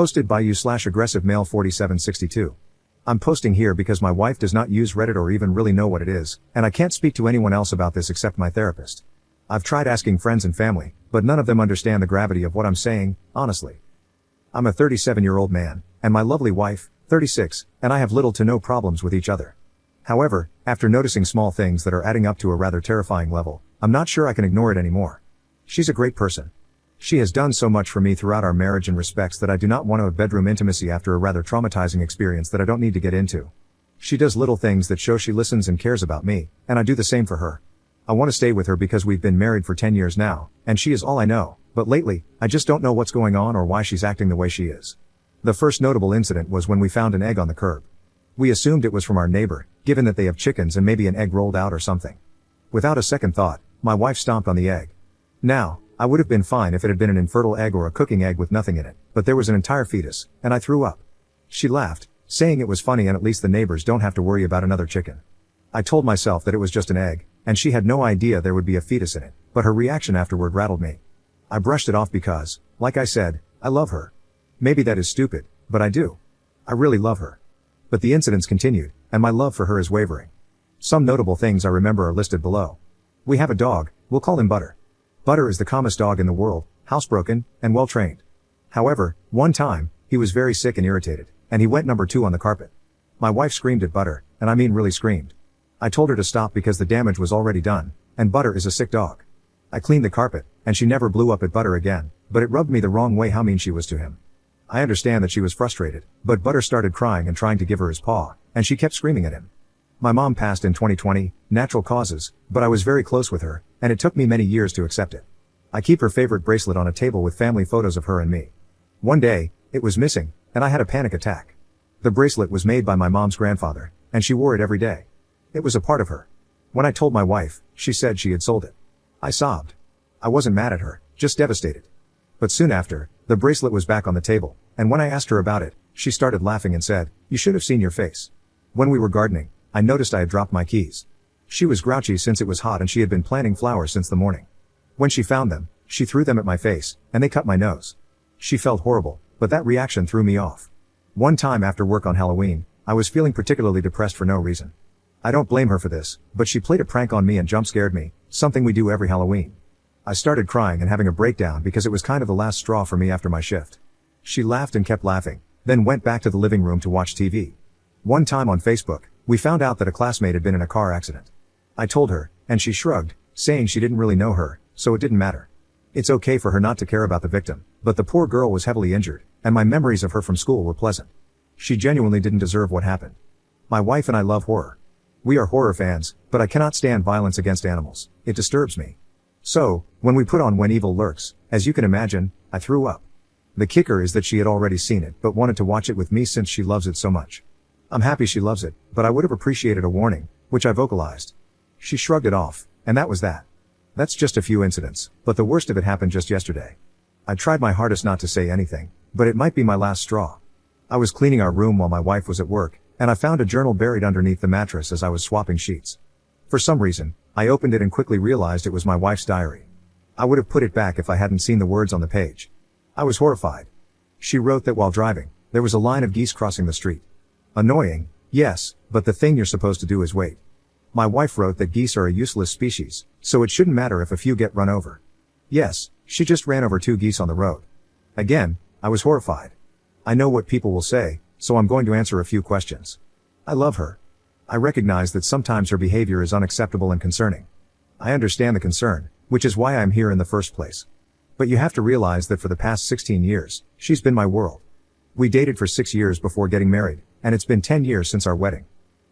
Posted by you/aggressive male 4762. I'm posting here because my wife does not use Reddit or even really know what it is, and I can't speak to anyone else about this except my therapist. I've tried asking friends and family, but none of them understand the gravity of what I'm saying, honestly. I'm a 37-year-old man, and my lovely wife, 36, and I have little to no problems with each other. However, after noticing small things that are adding up to a rather terrifying level, I'm not sure I can ignore it anymore. She's a great person. She has done so much for me throughout our marriage in respects that I do not want to have bedroom intimacy after a rather traumatizing experience that I don't need to get into. She does little things that show she listens and cares about me, and I do the same for her. I want to stay with her because we've been married for 10 years now, and she is all I know, but lately, I just don't know what's going on or why she's acting the way she is. The first notable incident was when we found an egg on the curb. We assumed it was from our neighbor, given that they have chickens and maybe an egg rolled out or something. Without a second thought, my wife stomped on the egg. Now, I would have been fine if it had been an infertile egg or a cooking egg with nothing in it, but there was an entire fetus, and I threw up. She laughed, saying it was funny and at least the neighbors don't have to worry about another chicken. I told myself that it was just an egg, and she had no idea there would be a fetus in it, but her reaction afterward rattled me. I brushed it off because, like I said, I love her. Maybe that is stupid, but I do. I really love her. But the incidents continued, and my love for her is wavering. Some notable things I remember are listed below. We have a dog, we'll call him Butter. Butter is the calmest dog in the world, housebroken, and well-trained. However, one time, he was very sick and irritated, and he went number 2 on the carpet. My wife screamed at Butter, and I mean really screamed. I told her to stop because the damage was already done, and Butter is a sick dog. I cleaned the carpet, and she never blew up at Butter again, but it rubbed me the wrong way how mean she was to him. I understand that she was frustrated, but Butter started crying and trying to give her his paw, and she kept screaming at him. My mom passed in 2020, natural causes, but I was very close with her, and it took me many years to accept it. I keep her favorite bracelet on a table with family photos of her and me. One day, it was missing, and I had a panic attack. The bracelet was made by my mom's grandfather, and she wore it every day. It was a part of her. When I told my wife, she said she had sold it. I sobbed. I wasn't mad at her, just devastated. But soon after, the bracelet was back on the table, and when I asked her about it, she started laughing and said, "You should have seen your face." When we were gardening, I noticed I had dropped my keys. She was grouchy since it was hot and she had been planting flowers since the morning. When she found them, she threw them at my face, and they cut my nose. She felt horrible, but that reaction threw me off. One time after work on Halloween, I was feeling particularly depressed for no reason. I don't blame her for this, but she played a prank on me and jump scared me, something we do every Halloween. I started crying and having a breakdown because it was kind of the last straw for me after my shift. She laughed and kept laughing, then went back to the living room to watch TV. One time on Facebook, we found out that a classmate had been in a car accident. I told her, and she shrugged, saying she didn't really know her, so it didn't matter. It's okay for her not to care about the victim, but the poor girl was heavily injured, and my memories of her from school were pleasant. She genuinely didn't deserve what happened. My wife and I love horror. We are horror fans, but I cannot stand violence against animals. It disturbs me. So, when we put on When Evil Lurks, as you can imagine, I threw up. The kicker is that she had already seen it but wanted to watch it with me since she loves it so much. I'm happy she loves it, but I would have appreciated a warning, which I vocalized. She shrugged it off, and that was that. That's just a few incidents, but the worst of it happened just yesterday. I tried my hardest not to say anything, but it might be my last straw. I was cleaning our room while my wife was at work, and I found a journal buried underneath the mattress as I was swapping sheets. For some reason, I opened it and quickly realized it was my wife's diary. I would have put it back if I hadn't seen the words on the page. I was horrified. She wrote that while driving, there was a line of geese crossing the street. Annoying, yes, but the thing you're supposed to do is wait. My wife wrote that geese are a useless species, so it shouldn't matter if a few get run over. Yes, she just ran over 2 geese on the road. Again, I was horrified. I know what people will say, so I'm going to answer a few questions. I love her. I recognize that sometimes her behavior is unacceptable and concerning. I understand the concern, which is why I'm here in the first place. But you have to realize that for the past 16 years, she's been my world. We dated for 6 years before getting married, and it's been 10 years since our wedding.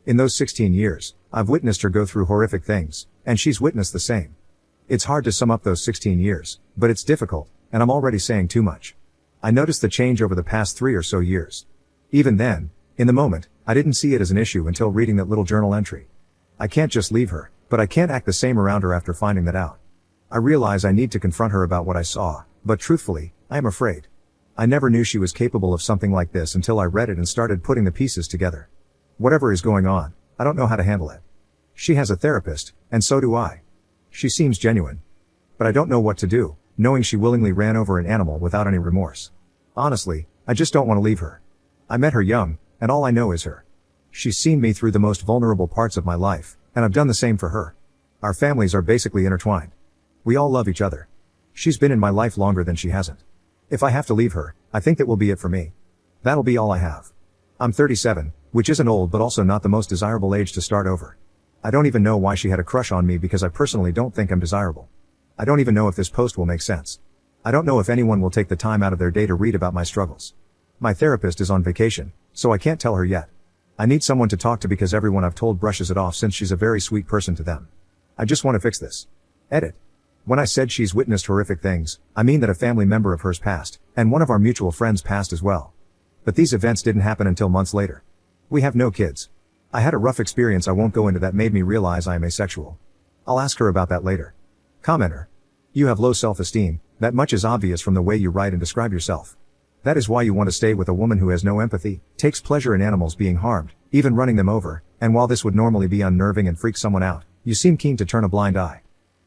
In those 16 years, I've witnessed her go through horrific things, and she's witnessed the same. It's hard to sum up those 16 years, but it's difficult, and I'm already saying too much. I noticed the change over the past 3 or so years. Even then, in the moment, I didn't see it as an issue until reading that little journal entry. I can't just leave her, but I can't act the same around her after finding that out. I realize I need to confront her about what I saw, but truthfully, I am afraid. I never knew she was capable of something like this until I read it and started putting the pieces together. Whatever is going on, I don't know how to handle it. She has a therapist, and so do I. She seems genuine. But I don't know what to do, knowing she willingly ran over an animal without any remorse. Honestly, I just don't want to leave her. I met her young, and all I know is her. She's seen me through the most vulnerable parts of my life, and I've done the same for her. Our families are basically intertwined. We all love each other. She's been in my life longer than she hasn't. If I have to leave her, I think that will be it for me. That'll be all I have. I'm 37, which isn't old but also not the most desirable age to start over. I don't even know why she had a crush on me because I personally don't think I'm desirable. I don't even know if this post will make sense. I don't know if anyone will take the time out of their day to read about my struggles. My therapist is on vacation, so I can't tell her yet. I need someone to talk to because everyone I've told brushes it off since she's a very sweet person to them. I just want to fix this. Edit. When I said she's witnessed horrific things, I mean that a family member of hers passed, and one of our mutual friends passed as well. But these events didn't happen until months later. We have no kids. I had a rough experience I won't go into that made me realize I am asexual. I'll ask her about that later. Commenter. You have low self-esteem, that much is obvious from the way you write and describe yourself. That is why you want to stay with a woman who has no empathy, takes pleasure in animals being harmed, even running them over, and while this would normally be unnerving and freak someone out, you seem keen to turn a blind eye.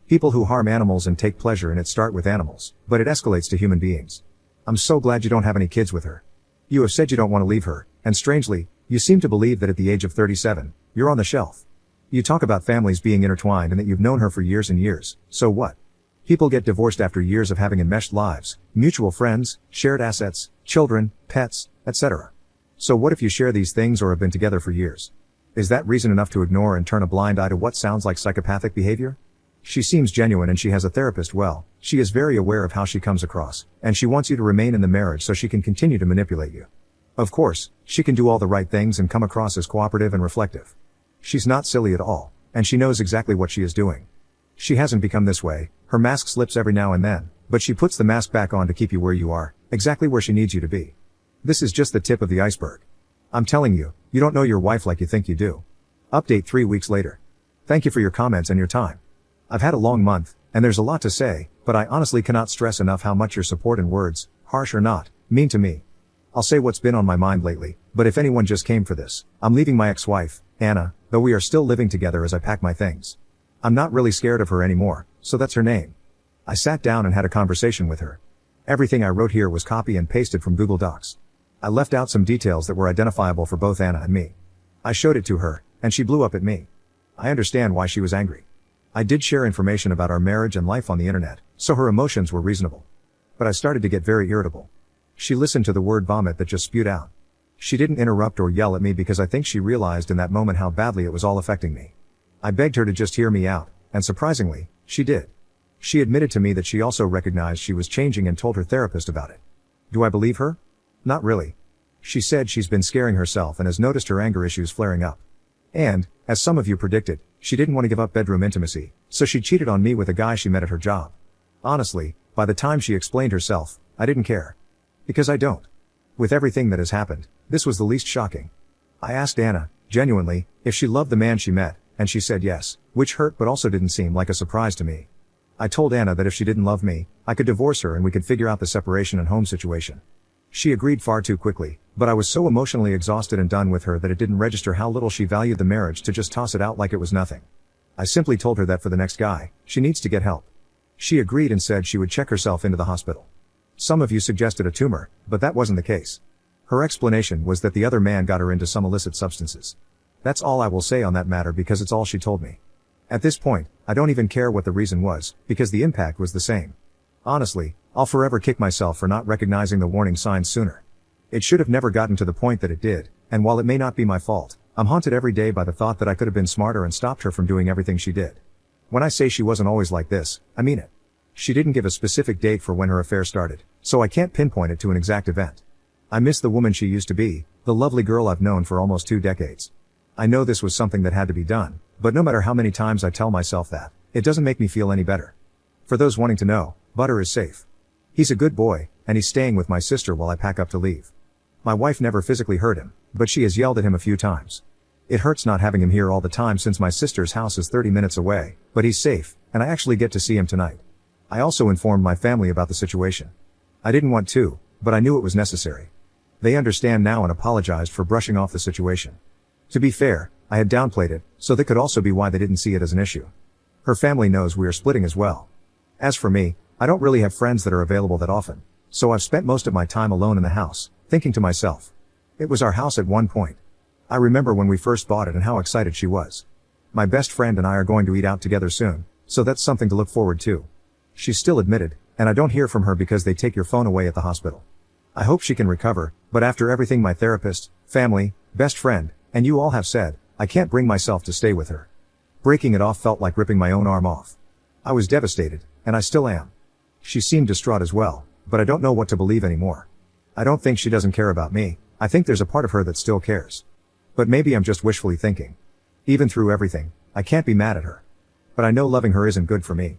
People who harm animals and take pleasure in it start with animals, but it escalates to human beings. I'm so glad you don't have any kids with her. You have said you don't want to leave her, and strangely, you seem to believe that at the age of 37, you're on the shelf. You talk about families being intertwined and that you've known her for years and years, so what? People get divorced after years of having enmeshed lives, mutual friends, shared assets, children, pets, etc. So what if you share these things or have been together for years? Is that reason enough to ignore and turn a blind eye to what sounds like psychopathic behavior? She seems genuine and she has a therapist. Well, she is very aware of how she comes across, and she wants you to remain in the marriage so she can continue to manipulate you. Of course, she can do all the right things and come across as cooperative and reflective. She's not silly at all, and she knows exactly what she is doing. She hasn't become this way, her mask slips every now and then, but she puts the mask back on to keep you where you are, exactly where she needs you to be. This is just the tip of the iceberg. I'm telling you, you don't know your wife like you think you do. Update 3 weeks later. Thank you for your comments and your time. I've had a long month, and there's a lot to say, but I honestly cannot stress enough how much your support and words, harsh or not, mean to me. I'll say what's been on my mind lately, but if anyone just came for this, I'm leaving my ex-wife, Anna, though we are still living together as I pack my things. I'm not really scared of her anymore, so that's her name. I sat down and had a conversation with her. Everything I wrote here was copy and pasted from Google Docs. I left out some details that were identifiable for both Anna and me. I showed it to her, and she blew up at me. I understand why she was angry. I did share information about our marriage and life on the internet, so her emotions were reasonable. But I started to get very irritable. She listened to the word vomit that just spewed out. She didn't interrupt or yell at me because I think she realized in that moment how badly it was all affecting me. I begged her to just hear me out, and surprisingly, she did. She admitted to me that she also recognized she was changing and told her therapist about it. Do I believe her? Not really. She said she's been scaring herself and has noticed her anger issues flaring up. And, as some of you predicted, she didn't want to give up bedroom intimacy, so she cheated on me with a guy she met at her job. Honestly, by the time she explained herself, I didn't care. Because I don't. With everything that has happened, this was the least shocking. I asked Anna, genuinely, if she loved the man she met, and she said yes, which hurt but also didn't seem like a surprise to me. I told Anna that if she didn't love me, I could divorce her and we could figure out the separation and home situation. She agreed far too quickly, but I was so emotionally exhausted and done with her that it didn't register how little she valued the marriage to just toss it out like it was nothing. I simply told her that for the next guy, she needs to get help. She agreed and said she would check herself into the hospital. Some of you suggested a tumor, but that wasn't the case. Her explanation was that the other man got her into some illicit substances. That's all I will say on that matter because it's all she told me. At this point, I don't even care what the reason was, because the impact was the same. Honestly, I'll forever kick myself for not recognizing the warning signs sooner. It should have never gotten to the point that it did, and while it may not be my fault, I'm haunted every day by the thought that I could have been smarter and stopped her from doing everything she did. When I say she wasn't always like this, I mean it. She didn't give a specific date for when her affair started, so I can't pinpoint it to an exact event. I miss the woman she used to be, the lovely girl I've known for almost 2 decades. I know this was something that had to be done, but no matter how many times I tell myself that, it doesn't make me feel any better. For those wanting to know, Butter is safe. He's a good boy, and he's staying with my sister while I pack up to leave. My wife never physically hurt him, but she has yelled at him a few times. It hurts not having him here all the time since my sister's house is 30 minutes away, but he's safe, and I actually get to see him tonight. I also informed my family about the situation. I didn't want to, but I knew it was necessary. They understand now and apologized for brushing off the situation. To be fair, I had downplayed it, so that could also be why they didn't see it as an issue. Her family knows we are splitting as well. As for me, I don't really have friends that are available that often, so I've spent most of my time alone in the house, Thinking to myself. It was our house at one point. I remember when we first bought it and how excited she was. My best friend and I are going to eat out together soon, so that's something to look forward to. She's still admitted, and I don't hear from her because they take your phone away at the hospital. I hope she can recover, but after everything my therapist, family, best friend, and you all have said, I can't bring myself to stay with her. Breaking it off felt like ripping my own arm off. I was devastated, and I still am. She seemed distraught as well, but I don't know what to believe anymore. I don't think she doesn't care about me, I think there's a part of her that still cares. But maybe I'm just wishfully thinking. Even through everything, I can't be mad at her. But I know loving her isn't good for me.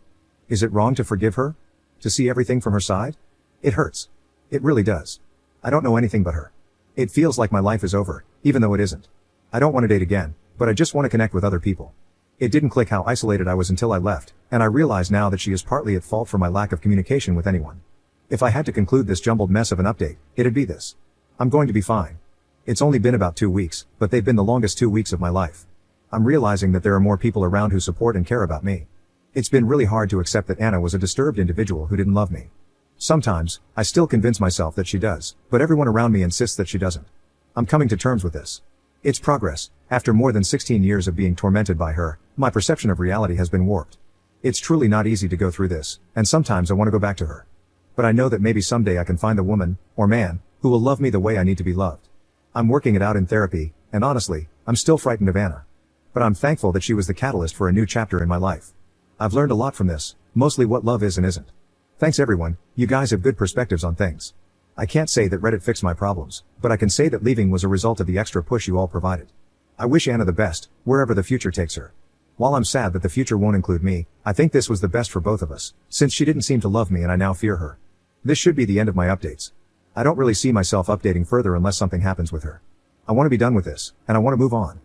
Is it wrong to forgive her? To see everything from her side? It hurts. It really does. I don't know anything but her. It feels like my life is over, even though it isn't. I don't want to date again, but I just want to connect with other people. It didn't click how isolated I was until I left, and I realize now that she is partly at fault for my lack of communication with anyone. If I had to conclude this jumbled mess of an update, it'd be this. I'm going to be fine. It's only been about 2 weeks, but they've been the longest 2 weeks of my life. I'm realizing that there are more people around who support and care about me. It's been really hard to accept that Anna was a disturbed individual who didn't love me. Sometimes, I still convince myself that she does, but everyone around me insists that she doesn't. I'm coming to terms with this. It's progress. After more than 16 years of being tormented by her, my perception of reality has been warped. It's truly not easy to go through this, and sometimes I want to go back to her. But I know that maybe someday I can find the woman, or man, who will love me the way I need to be loved. I'm working it out in therapy, and honestly, I'm still frightened of Anna. But I'm thankful that she was the catalyst for a new chapter in my life. I've learned a lot from this, mostly what love is and isn't. Thanks everyone, you guys have good perspectives on things. I can't say that Reddit fixed my problems, but I can say that leaving was a result of the extra push you all provided. I wish Anna the best, wherever the future takes her. While I'm sad that the future won't include me, I think this was the best for both of us, since she didn't seem to love me and I now fear her. This should be the end of my updates. I don't really see myself updating further unless something happens with her. I want to be done with this, and I want to move on.